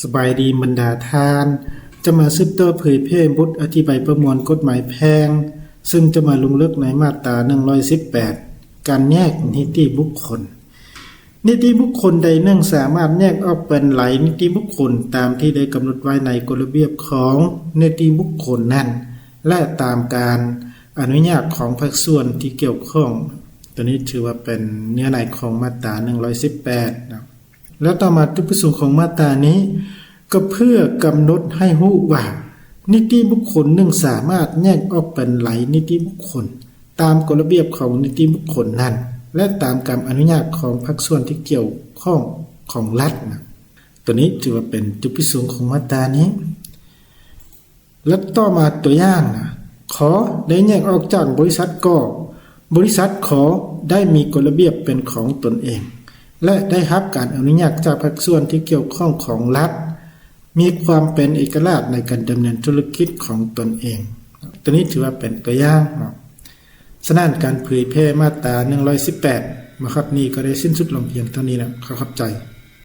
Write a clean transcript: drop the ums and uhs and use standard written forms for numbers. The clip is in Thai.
สบายดีบรรดาทานจะมาซึบต่อเผยแพร่บทอธิบายประมวลกฎหมายแพ่งซึ่งจะมาลงเลิกในมาตรา118การแยกนิติบุคคลนิติบุคคลใดหนึ่งสามารถแยกออกเป็นหลายนิติบุคคลตามที่ได้กำหนดไว้ในกฎระเบียบของนิติบุคคลนั้นและตามการอนุญาตของภาคส่วนที่เกี่ยวข้องตัวนี้ถือว่าเป็นเนื้อในของมาตรา118นะแล้วต่อมาจุดประสงค์ของมาตรานี้ก็เพื่อกำหนดให้รู้ว่านิติบุคคลหนึ่งสามารถแยกออกเป็นหลายนิติบุคคลตามกฎระเบียบของนิติบุคคลนั้นและตามการอนุญาตของภาคส่วนที่เกี่ยวข้องของรัฐนะตัวนี้ถือว่าเป็นจุดประสงค์ของมาตรานี้แล้วต่อมาตัวอย่างนะขอได้แยกออกจากบริษัทก็บริษัทขอได้มีกฎระเบียบเป็นของตนเองและได้รับการอนุญาตจากภาคส่วนที่เกี่ยวข้องของรัฐมีความเป็นเอกราชในการดำเนินธุรกิจของตนเองตัวนี้ถือว่าเป็นตัวอย่างฉะนั้นการเผยแพร่มาตรา118มาครับนี้ก็ได้สิ้นสุดลงเพียงเท่านี้แล้วเข้าใจ